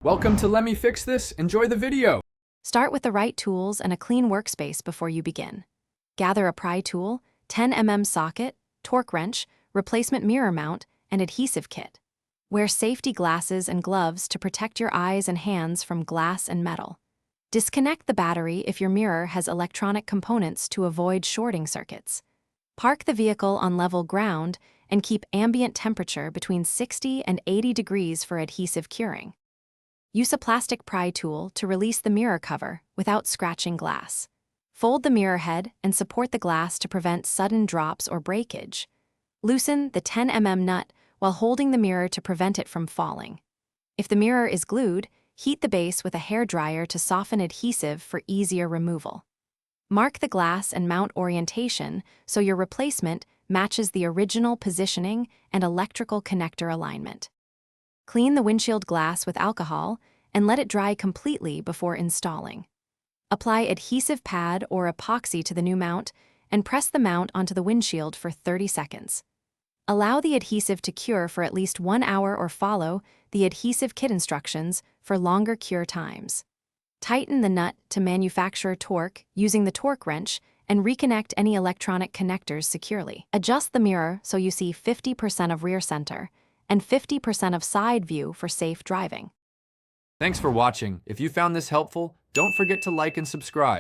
Welcome to Let Me Fix This. Enjoy the video. Start with the right tools and a clean workspace before you begin. Gather a pry tool, 10mm socket, torque wrench, replacement mirror mount, and adhesive kit. Wear safety glasses and gloves to protect your eyes and hands from glass and metal. Disconnect the battery if your mirror has electronic components to avoid shorting circuits. Park the vehicle on level ground and keep ambient temperature between 60 and 80 degrees for adhesive curing. Use a plastic pry tool to release the mirror cover without scratching glass. Fold the mirror head and support the glass to prevent sudden drops or breakage. Loosen the 10mm nut while holding the mirror to prevent it from falling. If the mirror is glued, heat the base with a hairdryer to soften adhesive for easier removal. Mark the glass and mount orientation so your replacement matches the original positioning and electrical connector alignment. Clean the windshield glass with alcohol and let it dry completely before installing. Apply adhesive pad or epoxy to the new mount and press the mount onto the windshield for 30 seconds. Allow the adhesive to cure for at least 1 hour or follow the adhesive kit instructions for longer cure times. Tighten the nut to manufacturer torque using the torque wrench and reconnect any electronic connectors securely. Adjust the mirror so you see 50% of rear center and 50% of side view for safe driving. Thanks for watching. If you found this helpful, don't forget to like and subscribe.